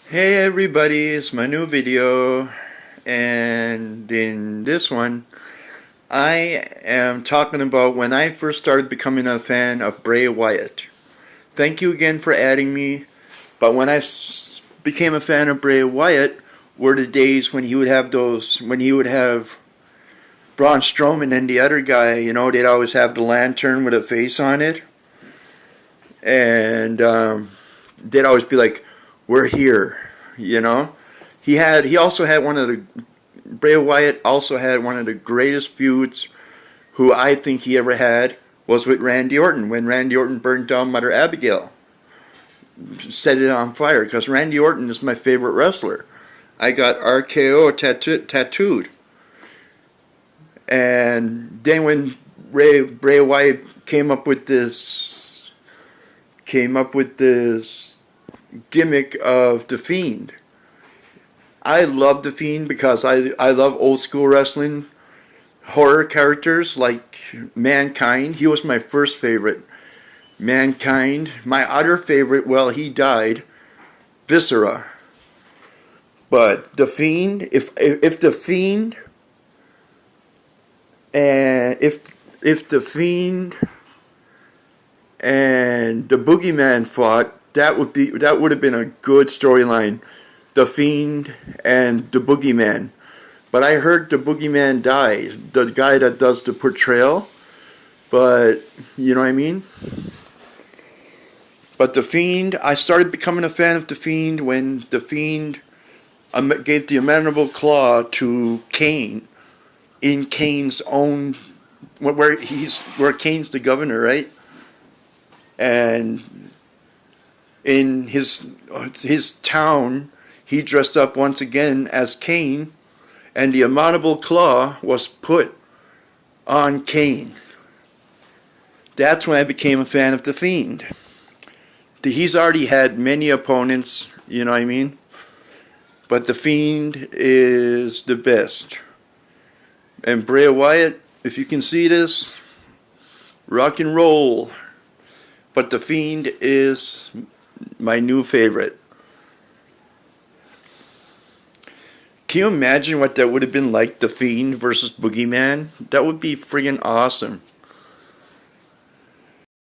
Hey everybody, it's my new video, and in this one I am talking about when I first started becoming a fan of Bray Wyatt. Thank you again for adding me, but when I became a fan of Bray Wyatt were the days when he would have Braun Strowman and the other guy, they'd always have the lantern with a face on it, and they'd always be like, "We're here," you know. He also had one of the Bray Wyatt also had one of the greatest feuds who I think he ever had was with Randy Orton when Randy Orton burned down Mother Abigail, set it on fire. Because Randy Orton is my favorite wrestler. I got RKO tattooed, and then when Bray Wyatt came up with this gimmick of the Fiend. I love the Fiend because I love old school wrestling horror characters like Mankind. He was my first favorite. Mankind. My other favorite, well, he died, Viscera. But the Fiend, if the Fiend and if the Fiend and the Boogeyman fought, that would have been a good storyline. The Fiend and the Boogeyman. But I heard the Boogeyman died, the guy that does the portrayal. But you know what I mean? But the Fiend, I started becoming a fan of the Fiend when the Fiend gave the Mandible Claw to Kane in Kane's own where Kane's the governor, right? And in his town, he dressed up once again as Kane, and the Mandible Claw was put on Kane. That's when I became a fan of the Fiend. He's already had many opponents, you know what I mean? But the Fiend is the best. And Bray Wyatt, if you can see this, rock and roll. But the Fiend is my new favorite. Can you imagine what that would have been like, the Fiend versus Boogeyman? That would be friggin' awesome.